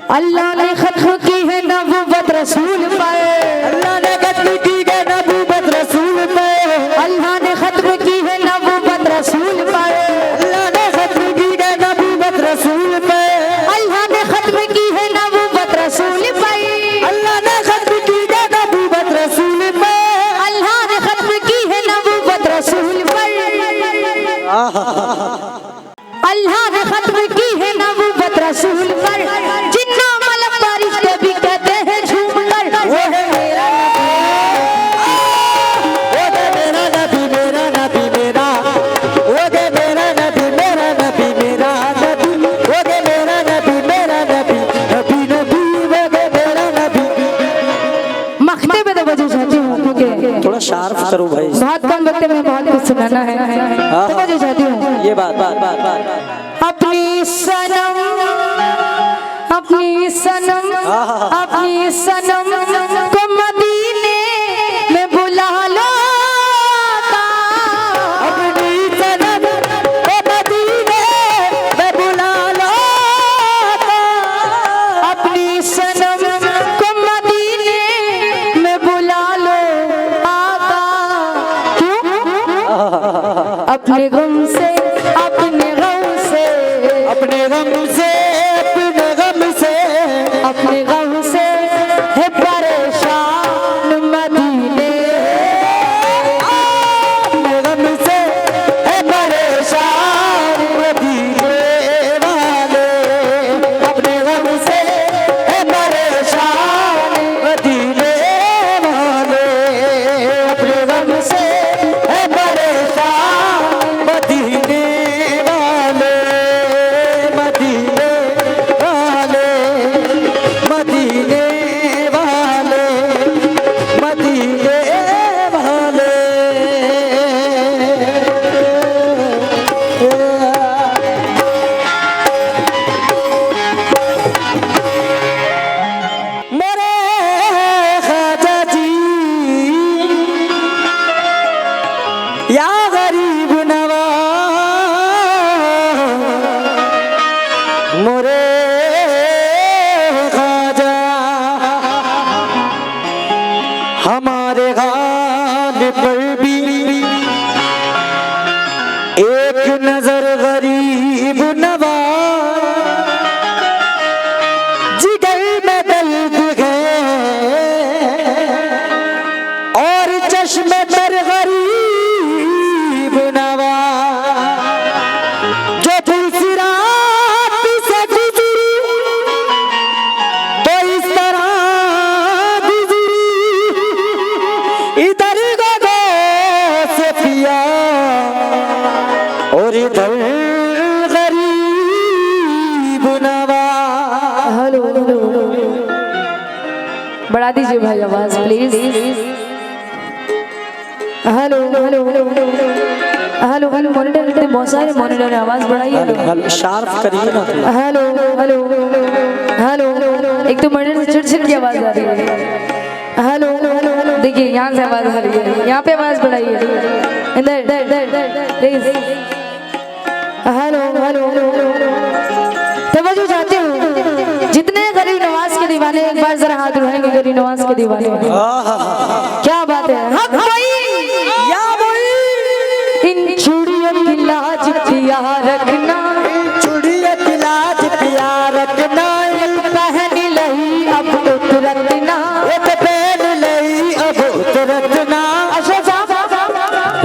अल्लाह ने खत्म की है नबूवत रसूल पर, अल्लाह ने खत्म की है नबूवत रसूल पर, अल्लाह ने खत्म की है नबूवत रसूल पर, अल्लाह ने खत्म की है नबूवत रसूल पर, अल्लाह ने खत्म की है नबूवत रसूल पर, अल्लाह ने खत्म की है नबूवत रसूल पर, अल्लाह ने खत्म की है नबूवत रसूल पर, अल्लाह ने खत्म की है नबूवत रसूल पर। जिन्ना मलक फरिश्ते भी कहते हैं झूमकर, वो है मेरा नबी, मेरा नबी, मेरा, वो है मेरा नबी, मेरा नबी, मेरा नबी, वो है मेरा नबी, मेरा नबी, नबी नबी, वो है मेरा नबी। मखते में तो बजे जाती हूँ क्योंकि थोड़ा शार्प करो भाई, बहुत कम वक्त में बहुत कुछ सुनाना है, तो बजे जाती हूँ। ये बात अपनी सनम, अपनी सनम, अपनी सनम को मदीने में बुला लो, अपनी सनम को मदीने में बुला लो, अपनी सनम को मदीने में बुला लो आका। क्यों? अपने गम से, अपने गम से, अपने गम से, अपने गम से, अपने गम से है परेशान मदीने, अपने गम से है परेशान मदीने वाले, अपने गम से है परेशान मदीने वाले, अपने गम से है परेशान मदीने वाले, मदीने वाले, मदीने वाले, मदीने वाले। मेरे ख्वाजा जी या गरीब नवाज, मोरे ख्वाजा हमारे गालिब पर भी एक नजर गरीब नवाज, जिगर में दर्द है और चश्मे पर गरीब नवाज, जो सिरात से गुजरी तो इस तरह गुजरी, इधर गो से पिया और इधर गरीब नवाज। हेलो हेलो, बढ़ा दीजिए भाई आवाज please. Hello hello hello hello, monitor में बहुत सारे मॉनिटर है, आवाज बढ़ाइए। हेलो शार्प करिए ना। हेलो हेलो हेलो, एक तो मॉनिटर से चिड़चिड़ की आवाज आ रही है। हेलो हेलो, देखिए यहाँ से आवाज आ रही है, यहाँ पे आवाज बढ़ाइए इधर प्लीज। हेलो हेलो तवज्जो चाहती हूँ, जितने गरीब नवाज के दीवाने एक बार जरा हाथ उठाएंगे, गरीब नवाज के दीवाने। क्या बात है, हक भाई या भाई, इन चूड़ियों की लाज पिया रखना, चूड़ियों की लाज पिया रखना, पहन लही अब तुरंत ना, ये तो पहन लई अब तुरंत ना।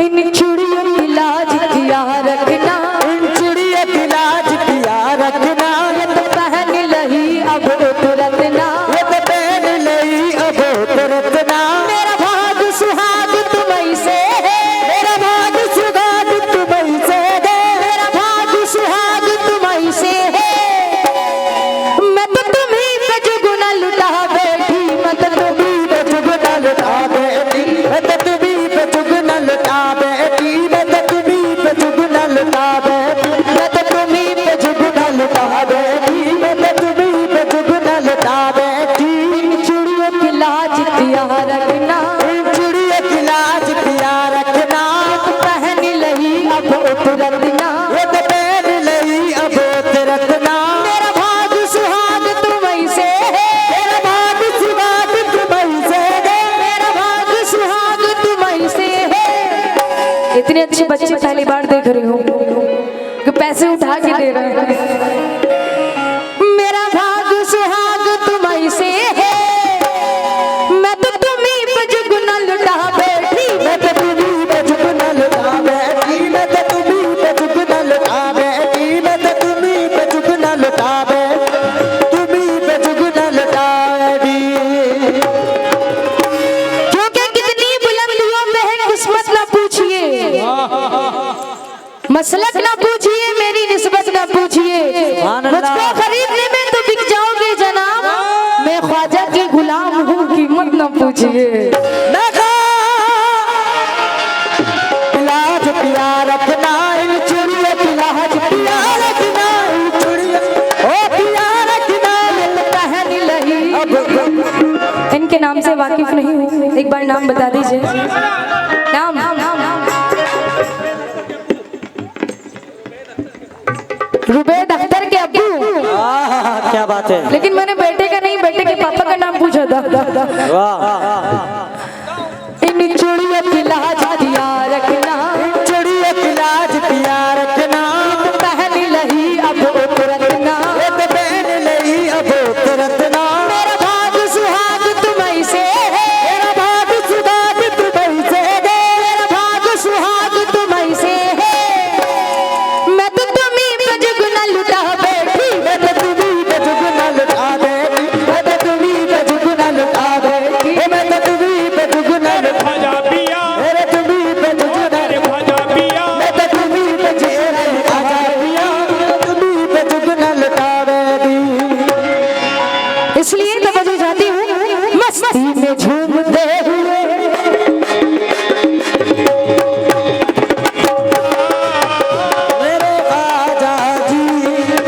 इन चूड़ियों की लाज पिया रखना, इन चूड़ियों की लाज पिया रखना, ये तो पहन लही अब तुरंत ना, ये तो पहन लई अब तुरंत ना। मेरा भाग सुहाग तू इतने अच्छे बच्चे पहली बार देख रही हूँ कि पैसे उठा के दे रहे हैं। मेरा भाग सुहाग तुम्हारी से है, मैं तो तुम्हीं पे जुगना लुटा बैठी, मैं तो तुम्हीं पे जुगना लुटा बैठी, मैं तो तुम्हीं पे जुगना लुटा बैठी, मैं तो तुम्हीं पे जुगना लुटा बैठी, तुम्हीं पे जुगना लुटा बैठी। क्योंकि कितनी बुलंदियों में है किस्मत ना पूछिए, मसलक ना पूछिए, मेरी निस्बत ना पूछिए, मुझको खरीदने में तो बिक जाओगे जनाब, मैं ख्वाजा की गुलाम हूँ, कीमत ना पूछिए। लाज पिया रखना इन चुड़िया की, लाज पिया रखना इन चुड़िया, ओ पिया रखना मिलता है नहीं। इनके नाम से वाकिफ नहीं हूँ, एक बार नाम बता दीजिए। नाम रुबैद अख्तर के अब्बू। क्या बात है। लेकिन मैंने बेटे का नहीं, बेटे के पापा का नाम पूछा था। इन चूड़ियों की लाज पिया रखना, चुड़िया की लाज पिया रखना, पहन लही अब रखना, पहन लही अब रखना। मेरा भाग सुहाग तुम्हीं से है, मेरा भाग सुहाग तुम्हीं से है, मेरा भाग सुहाग तुम्हीं से है, मैं तो तुम्हीं पे जुगना लुटा बैठी, मैं तो तुम्हीं पे जुगना लुटा बैठी, मैं तो तुम्हीं पे जुगना लुटा बैठी, मैं तो तुम्हीं पे जुगना लुटा, मेरे तुम्हीं पे जुगना, मैं तो तुम्हीं पे जुगना पिया, तुम्हीं पे जुगना लुटा बैठी। इसलिए तो बजे जाती हूँ मस्ती में झूमते हुए, मेरे ख्वाजा जी,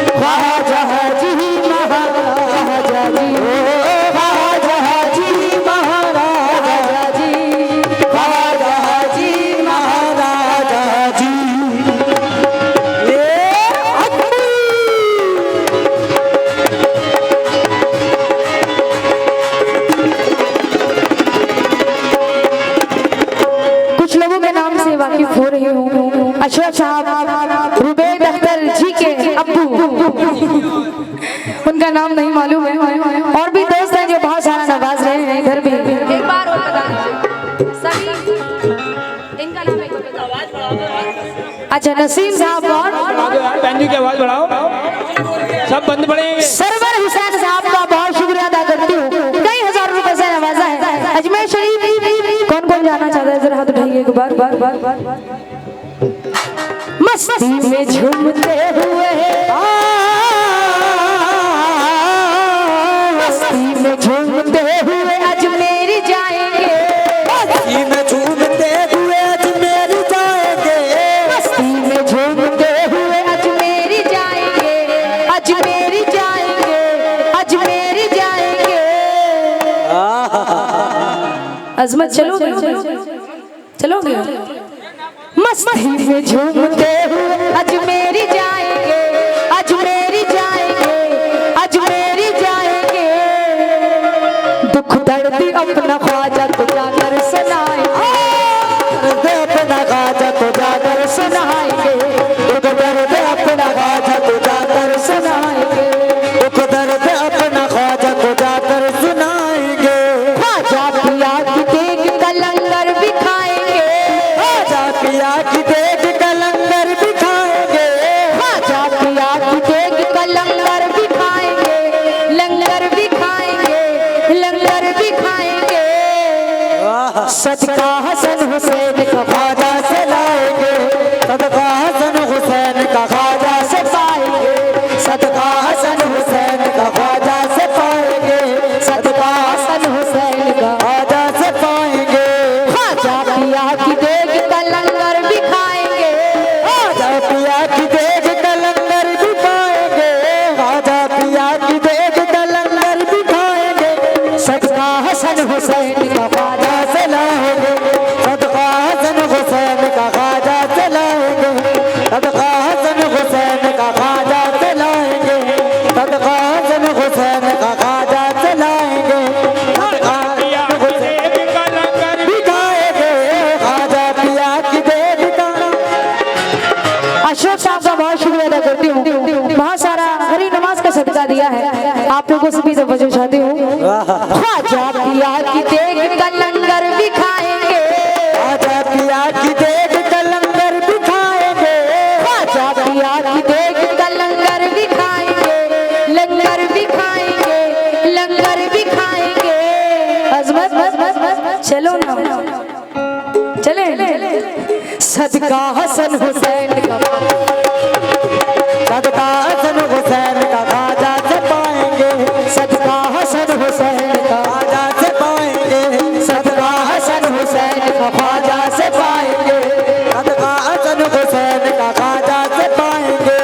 ख्वाजा जी महाराजा जी, ख्वाजा जी महाराजा जी, ख्वाजा जी महाराजा जी। ये कुछ लोगों के नाम से वाकिफ हो रही हूँ। अशरफ साहब रुबैद अख्तर जी के अब्बू, उनका नाम नहीं मालूम है, और भी दोस्त हैं जो बहुत सारा नवाज रहे हैं इधर भी। एक बार और बता दीजिए सभी इनका नाम एक बार बताओ। अच्छा नसीम साहब और बहन जी की आवाज बढ़ाओ, सब बंद पड़ेंगे। सरवर हुसैन साहब का बहुत शुक्रिया अदा करती हूँ, कई हजार रुपए से नवाजा है। अजमेर शरीफ कौन कौन जाना चाहता है, जरा हाथ उठाइए एक बार। मस्ती में झूमते हुए, मस्ती में झूमते हुए अजमेर जाएंगे, मस्ती में झूमते हुए अजमेर जाएंगे, मस्ती में झूमते हुए अजमेर जाएंगे, अजमेर जाएंगे, अजमेर जाएंगे। अजमत चलोगे, चलोगे। मस्ती में झूमते हुए अजमेर जाएंगे, अजमेर जाएंगे, अजमेर जाएंगे, दुख दर्द अपना ख्वाजा को जाकर सुनाएंगे, अपना ख्वाजा को जाकर सुनाएंगे, दुख दर्द अपना ख्वाजा को जाकर सुनाएंगे, दुख दर्द अपना ख्वाजा को जाकर सुनाएंगे। ख्वाजा पिया की देख का लंगर भी खाएंगे, ख्वाजा पिया की देख का लंगर भी खाएंगे, ख्वाजा पिया की देख का लंगर भी खाएंगे, लंगर भी खाएंगे, लंगर भी खाएंगे। सदका हसन हुसैन का ख्वाजा से लाएंगे, सदका हसन हुसैन का ख्वाजा से पाएंगे, सदका हसन हुसैन का ख्वाजा से पाएंगे, सदका हसन हुसैन का ख्वाजा से पाएंगे। ख्वाजा पिया की देख का लंगर भी खाएंगे, ख्वाजा पिया की देख का लंगर भी पाएंगे, ख्वाजा पिया की देख का लंगर भी खाएंगे, सदका हसन हुसैन का ख्वाजा से लाएंगे, आप लोगों से भी समझना चाहती हूँ। ख्वाजा पिया की देख का लंगर भी खाएंगे, ख्वाजा पिया की देख का लंगर भी खाएंगे, ख्वाजा पिया की देख का लंगर भी खाएंगे, लंगर भी खाएंगे, लंगर भी खाएंगे। बस बस बस बस चलो ना, चले सदका हसन हुसैन का, सदका हसन हुसैन का ख्वाजा से पाएंगे, सदका हसन हुसैन का, ख्वाजा से पाएंगे, सदका हसन हुसैन का ख्वाजा से पाएंगे, सदका हसन हुसैन का ख्वाजा से पाएंगे।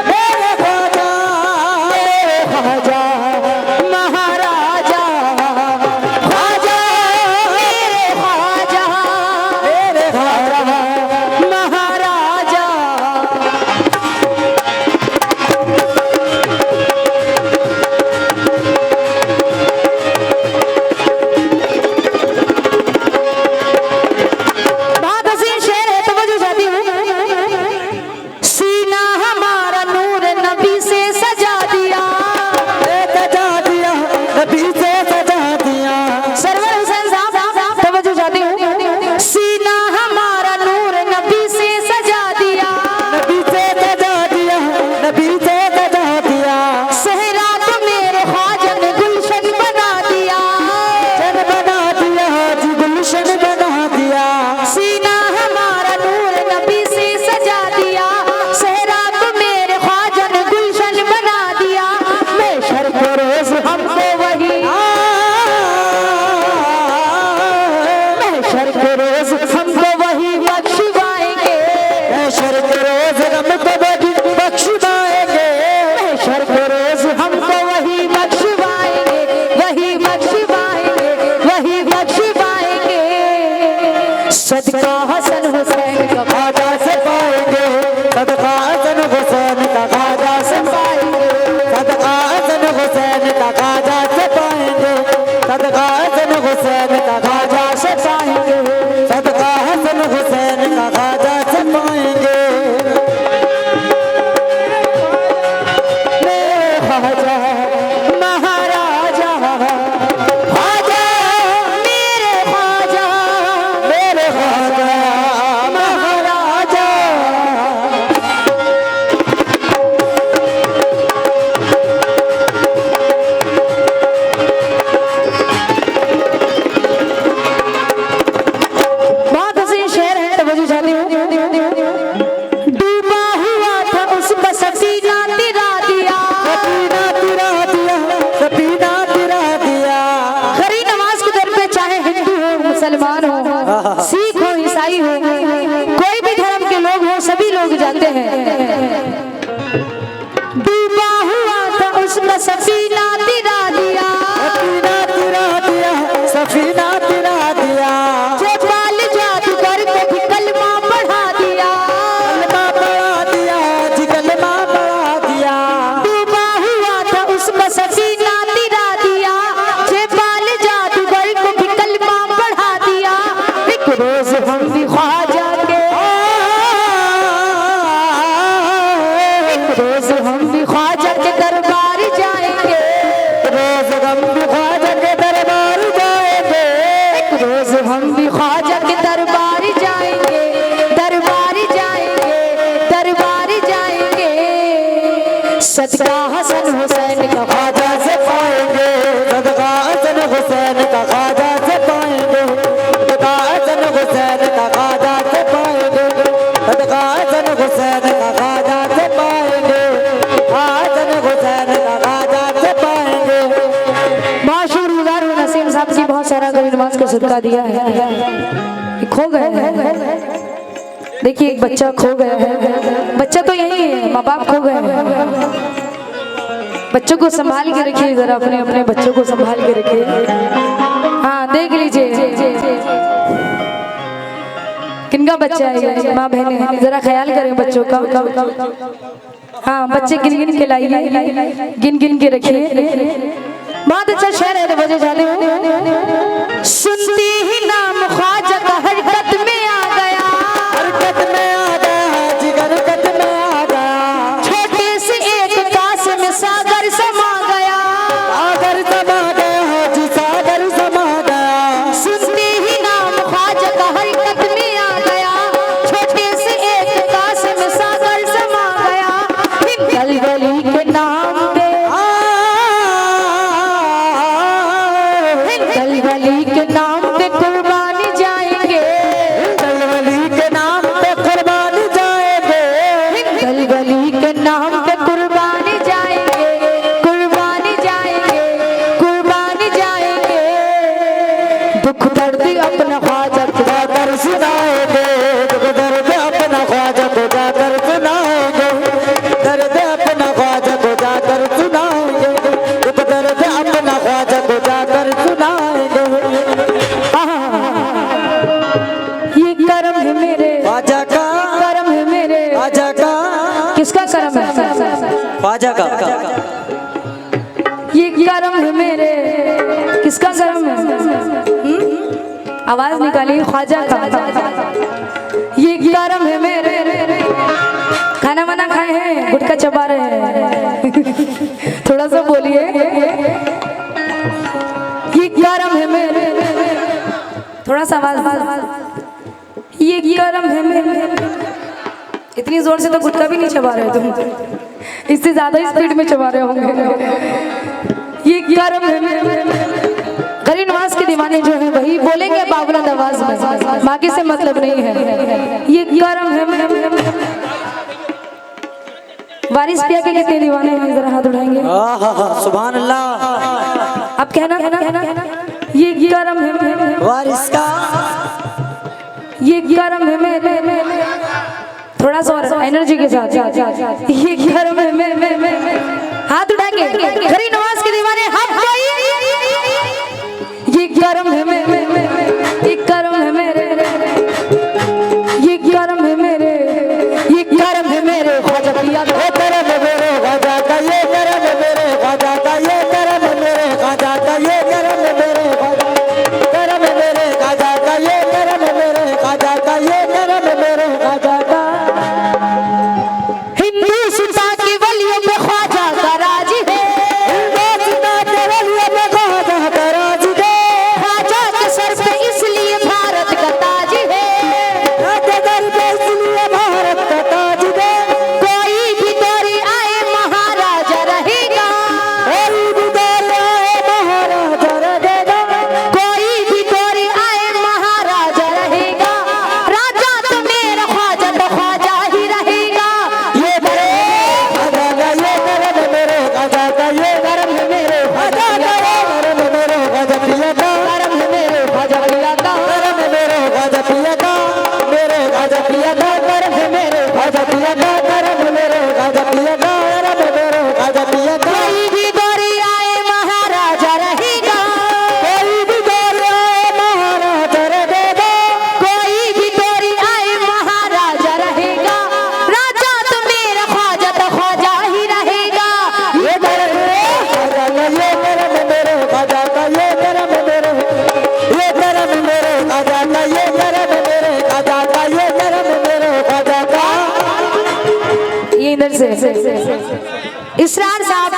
मेरे ख्वाजा, मेरे ख्वाजा महाराजा, ख्वाजा मेरे ख्वाजा, मेरे ख्वाजा, महाराजा। बहुत हसीन शेर है, तवज्जो चाहती हूँ। सीना हमारा नूर नबी से सजा दिया, सजा दिया, नबी से सजा दिया, सरवर हुसैन साहब तवज्जो चाहती हूँ। सीना हमारा नूर नबी से सजा दिया, नबी से सजा दिया, नबी से सजा दिया, सहरा को मेरे ख्वाजा ने गुलशन बना दिया, जन बना दिया, जी गुलशन बना दिया, सीना हमारा नूर नबी से सजा दिया, सहरा को मेरे ख्वाजा ने गुलशन बना दिया। महशर को रोज हमको वही, महशर को रोज हमको वही बख्शवाएंगे, महशर के रोज हमको वही बख्शवाएंगे, महशर को रोज हमको वही बख्शवाएंगे, वही बख्शवाएंगे, वही बख्शवाएंगे। सदका हसन हुसैन का ख्वाजा से पाएंगे, सदका हसन हुसैन का ख्वाजा से पाएंगे, सदका हसन हुसैन का ख्वाजा से पाएंगे, सदका हसन हुसैन का ख्वाजा से पाएंगे, सदका हसन हुसैन का ख्वाजा से पाएंगे। मेरे ख्वाजा महाराजा, ख्वाजा मेरे ख्वाजा, मेरे ख्वाजा महाराजा। बहुत हसीन शेर है, तवज्जो चाहती हूँ। डूबा हुआ था उसका सफीना तिरा दिया, सफीना तिरा दिया, सफीना तिरा दिया, खरी नमाज के दर पे चाहे हिंदू हो मुसलमान हो सिख हो ईसाई हो, कोई भी धर्म के लोग हो, सभी लोग जानते हैं। डूबा हुआ था उसका सफीना तिरा दिया, सफीना तिरा दिया, सफीना तिरा दिया, जो बाल जादूगर को भी कलमा पढ़ा दिया, कलमा पढ़ा दिया, जी कलमा पढ़ा दिया, डूबा हुआ था उसका सफीना तिरा दिया, जो बाल जादूगर को भी कलमा पढ़ा दिया। एक रोज हम भी ख्वाजा के, एक रोज हम भी ख्वाजा के दरबार जाएंगे, रोज हम भी ख्वाजा के दरबार जाएंगे, एक रोज हम भी ख्वाजा के दरबार जाएंगे, दरबार जाएंगे, दरबार जाएंगे। सदका हसन हुसैन का ख्वाजा से पाएंगे, सदका हसन हुसैन का ख्वाजा से पाएंगे, सदका हसन हुसैन का ख्वाजा से पाएंगे, सदका हसन हुसैन का ख्वाजा से पाएंगे, हसन हुसैन का ख्वाजा से पाएंगे। बहुत शुक्रगुजार हूँ नसीम साहब जी, बहुत सारा कभी नमाज का सदका दिया है। खो गए हैं, देखिए एक बच्चा खो गया है, बच्चा तो यही है, माँ बाप खो गए हैं। बच्चों को संभाल के रखिए जरा, अपने अपने बच्चों को संभाल के रखिए। हाँ देख लीजिए किनका बच्चा है ये, माँ बहने जरा ख्याल करें बच्चों का। हाँ बच्चे गिन गिन के लाइए, गिन गिन के रखिए। बहुत अच्छा शेर है, तो वजह जाने हो। सुनती ही नाम ख्वाजा का हरकत में आ गया, हरकत में आ गया, जी हरकत में आ गया, छोटे से एक कास में सा ख्वाजा का। ये करम है मेरे, किसका करम है? आवाज निकालिए, ख्वाजा का। ये करम है मेरे, खाना वाना खाए हैं, गुटखा चबा रहे हैं, थोड़ा सा बोलिए। ये करम है मेरे, थोड़ा सा आवाज। ये करम है मेरे, इतनी जोर से तो गुटखा भी नहीं चबा रहे तुम, इससे ज्यादा स्पीड में चबा रहे होंगे। ये करम है मेरे, गरीब नवाज के दीवाने जो हैं वही बोलेंगे बाबुलंद आवाज में, बाकी से मतलब नहीं है। ये करम है मेरे, वारिस पिया के कितने दीवाने हैं, जरा हाथ उठाएंगे। सुभान अल्लाह। अब कहना, ये करम है मेरे, वारिस का। ये करम है मेरे, थोड़ा सा और एनर्जी के साथ। ये करम है मेरे, हाथ उठाएंगे गरीब नवाज के दीवाने, हाथ उठाइए। ये करम है मेरे, ये करम है मेरे, ये करम है मेरे, ये करम है मेरे ख्वाजा पिया का। ये करम है मेरे ख्वाजा का, ये करम है मेरे ख्वाजा का, ये करम है मेरे ख्वाजा का, ये करम है मेरे ख्वाजा, करम है मेरे ख्वाजा का, ये करम है मेरे ख्वाजा का, ये करम है मेरे ख्वाजा का। हिंदुस्तान की वलियों में ख्वाजा का राज है, हिंदुस्तान के वलियों में ख्वाजा का राज है, ख्वाजा के सर पे इसलिए भारत का ताज है, ख्वाजा दर पे इसलिए भारत का ताज है। कोई भी दौरी आए महाराजा रहेगा, कोई भी दौर आए महाराजा रहेगा, कोई भी दौरी आए महाराजा रहेगा, राजा तो मेरा ख्वाजा तो ख्वाजा ही रहेगा। ये मेरे ख्वाजा का, ये करम है मेरे ख्वाजा का, ये करम है मेरे ख्वाजा का, करम है मेरे ख्वाजा पिया का, करम है मेरे ख्वाजा पिया का, करम है मेरे ख्वाजा पिया का, मेरे ख्वाजा पिया का, करम है मेरे ख्वाजा पिया का, करम है मेरे ख्वाजा पिया का, करम है मेरे ख्वाजा पिया का। कोई भी दौरी आए महाराजा रहेगा, कोई भी दौर आए महाराजा रहेगा, कोई भी दौरी आए महाराजा रहेगा, राजा तो मेरा ख्वाजा तो ख्वाजा ही रहेगा। ये करम है ख्वाजा का, ये करम है मेरे ख्वाजा का, ये करम है मेरे, ये करम है मेरे ख्वाजा का, ये करम है मेरे ख्वाजा का, ये करम है मेरे ख्वाजा का। ये इधर से इसरार साहब,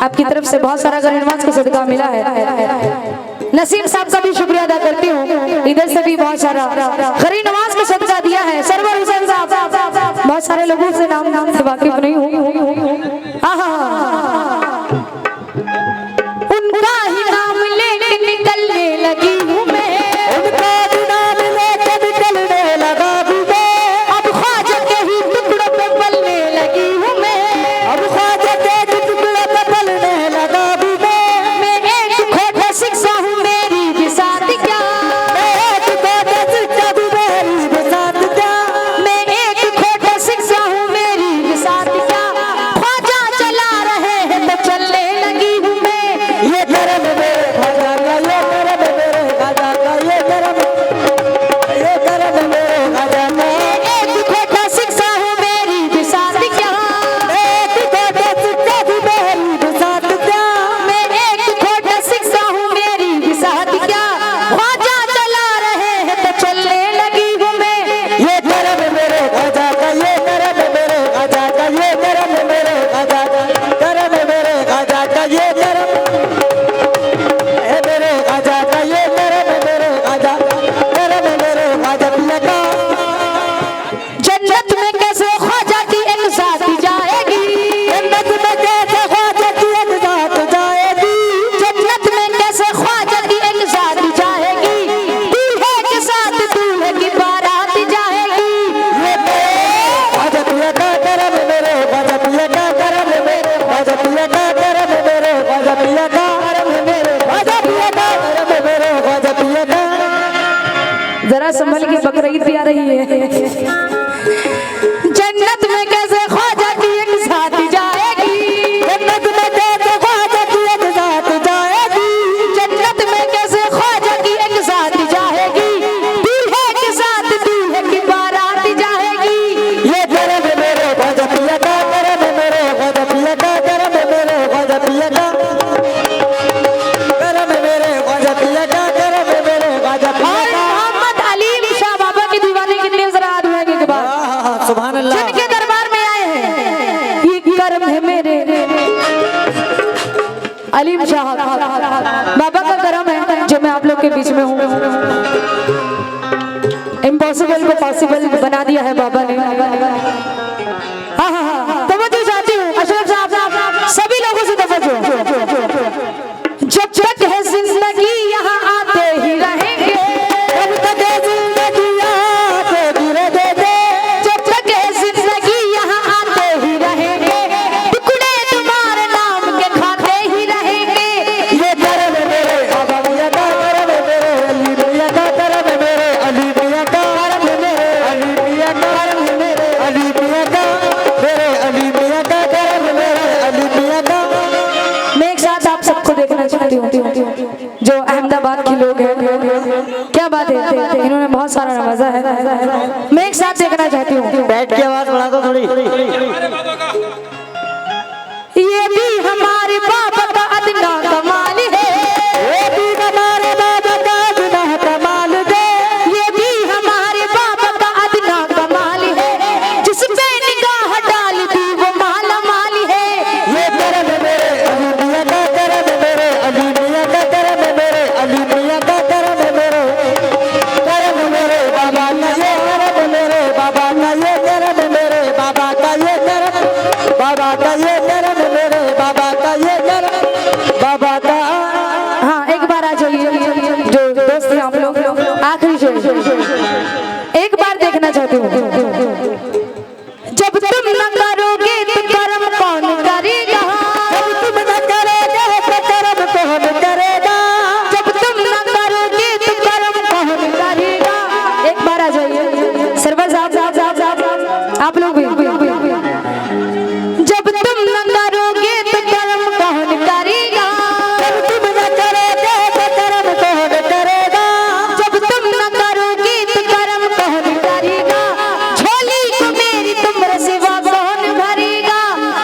आपकी तरफ से बहुत सारा गरीब नवाज को सदका मिला है। नसीम साहब का भी शुक्रिया अदा करती हूँ, इधर से भी बहुत सारा गरीब नवाज को सदका दिया है। सरवर हुसैन साहब, बहुत सारे लोगों से नाम से वाकिफ नहीं हूँ। उनका ही नाम लेके निकलने लगी हूँ मैं, उनका भी नाम लेके निकलने लगा भी मैं, अब ख्वाजा के ही टुकड़ों पे पलने लगी हूँ मैं, अब ख्वाजा के टुकड़े पे पलने लगा भी मैं एक खोटा शिक्षा हूँ मेरी बिसात क्या, एक खोटा शिक्षा भी मेरी बिसात क्या, मैं एक खोटा शिक्षा हूँ मेरी बिसात क्या, ख्वाजा चला रहे हैं तो चलने लगी हूँ मैं। ये करम है मेरे ख्वाजा का, ये करम है मेरे ख्वाजा का, ये करम है मेरे ख्वाजा का। एक खोटा शिक्षा हूँ मेरी बिसात क्या, एक खोटा शिक्षा भी मेरी बिसात क्या, मैं एक खोटा शिक्षा हूँ मेरी बिसात क्या, ख्वाजा चला रहे हैं तो चलने लगी हूँ मैं। ये करम है मेरे ख्वाजा का, ये करम है मेरे ख्वाजा का, ये करम है मेरे ख्वाजा का, करम है मेरे ख्वाजा का, ये करम है मेरे ख्वाजा का, ये करम है मेरे ख्वाजा, करम है मेरे ख्वाजा पिया का। जन्नत में कैसे ख्वाजा की एक साथी जाएगी, जन्नत में कैसे ख्वाजा की एक साथ जाएगी, जन्नत में कैसे ख्वाजा की एक साथी जाएगी, दूल्हे के साथ दूल्हे की बारात जाएगी। ये ख्वाजा पिया का, करम है मेरे ख्वाजा पिया का, करम है मेरे ख्वाजा पिया का, करम है मेरे ख्वाजा पिया का, करम है मेरे ख्वाजा पिया का, करम है मेरे ख्वाजा पिया का। जरा संभल के बकरीद भी आ रही है। जन्नत में कैसे ख्वाजा की एक साथी जाएगी, जन्नत में कैसे ख्वाजा की एक साथ जाएगी, जन्नत में कैसे ख्वाजा की एक साथी जाएगी, दूल्हे के साथ दूल्हे की बारात जाएगी। ये करम है मेरे ख्वाजा पिया का, करम है मेरे ख्वाजा पिया ख्वाजा पिया का करम मेरे ख्वाजा पिया का करम मेरे ख्वाजा पिया और का मोहम्मद अलीम शाह बाबा की दीवानी कितने जरा हाथ उठाइए के बाद सुभान अल्लाह जिनके दरबार में आए हैं ये करम है मेरे अलीम शाह बाबा का करम है जो मैं आप लोग के बीच में हूँ। इम्पॉसिबल को पॉसिबल बना दिया है बाबा ने। हाँ हाँ हाँ तवज्जो चाहती हूँ अशरफ साहब सभी लोगों से तवज्जो। जब तक है जिंदगी यहाँ आते ही रहेंगे, जब तक है जिंदगी आते गिरे दे दे जब तक है जिंदगी यहाँ आते ही रहेंगे, टुकड़े तुम्हारे नाम के खाते ही रहेंगे। ये करम मेरे बाबा मियां का करम मेरे अली मियां का करम मेरे अली मियां का करम मेरे अली मियां का करम मेरे अली मियां का मेरे अली मियां का करम मेरे अली मियां का। मैं एक साथ आप सबको देखना चाहती हूँ जो अहमदाबाद के लोग हैं। क्या बात है, इन्होंने बहुत सारा नवाजा है। मैं एक साथ देखना चाहती हूँ। बैठ के आवाज बढ़ा दो थोड़ी। ये भी हमारे बाबा का अदना कमाल है, ये भी हमारे बाबा का अदना कमाल दे, ये भी हमारे बाबा का अदना कमाल है, जिस पे निगाह डालती वो माला माल है। ये करम मेरे अली मियां का करम मेरे अली मियां का करम मेरे अली मियां का करम मेरे बाबा का ये करम मेरे बाबा का ये करम मेरे बाबा का ये करम बाबा का ये करम मेरे बाबा का ये करम बाबा का। हाँ एक बार आ जाइए जो दोस्त हैं आप लोग, आखिरी शेर एक बार देखना चाहती हूँ। जब तुम न करोगे तो कर्म कौन करेगा, जब तुम न करोगे तो करम कौन करेगा, जब तुम न करोगे तो कर्म कौन करेगा। एक बार आ जाइए सरवर साहब आप लोग भी। जब तुम न करोगे तो कर्म कौन करेगा, जब तुम न करोगे तो करम कौन करेगा, जब तुम न करोगे तो कर्म कौन करेगा। झोली को मेरी तुमरे सिवा कौन भरेगा।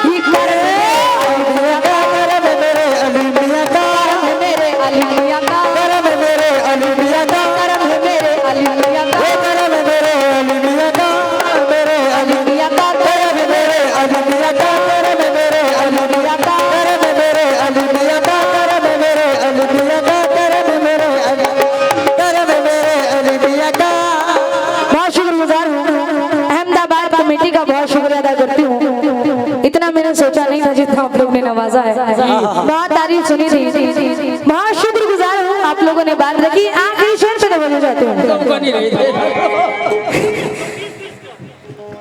ये करम मेरे अली मियां का मेरे अली मियां का करम मेरे अली मियां का करम है मेरे अली मियां का ये करम मेरे अली मियां का मेरे अली मियां का करम मेरे अली मियां का करम मेरे अली मियां का करम मेरे अली मियां का करम मेरे अली मियां का करम मेरे अली मियां का। बहुत शुक्रगुजार हूँ अहमदाबाद कमेटी का, बहुत शुक्रिया अदा करती हूँ। इतना मैंने सोचा नहीं था जितना आप लोग ने नवाजा है। बहुत तारीफ सुनी थी, बहुत शुक्रगुजार हूँ आप लोगों ने बात रखी। आखिरी शेर पे बोलना चाहती हूँ।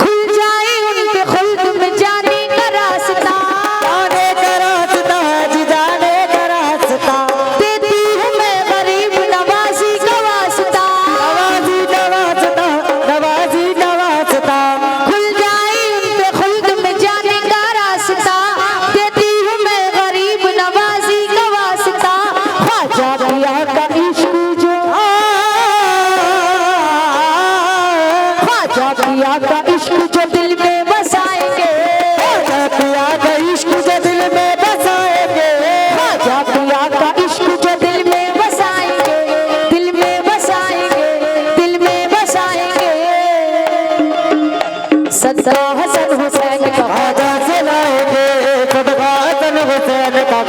खुल जाए उनके खुल्द में जाने का रास्ता, जाने का रास्ता जी जाने का रास्ता, देती हूँ मैं गरीब नवाजी का वास्ता। नवाजी का वास्ता नवाजी का वास्ता, खुल जाए उनके खुल्द में जाने का रास्ता, देती हूँ मैं गरीब नवाजी का वास्ता। ख्वाजा पिया का इश्क जो, ख्वाजा पिया का इश्क जो दिल में बसाएंगे, पिया का इश्क जो दिल में बसाएंगे, ख्वाजा पिया का इश्क जो दिल में बसाएंगे, दिल में बसाएंगे, दिल में बसाएंगे। सदा हसन हुसैन का आजा चलाएंगे सदका हसन हुसैन का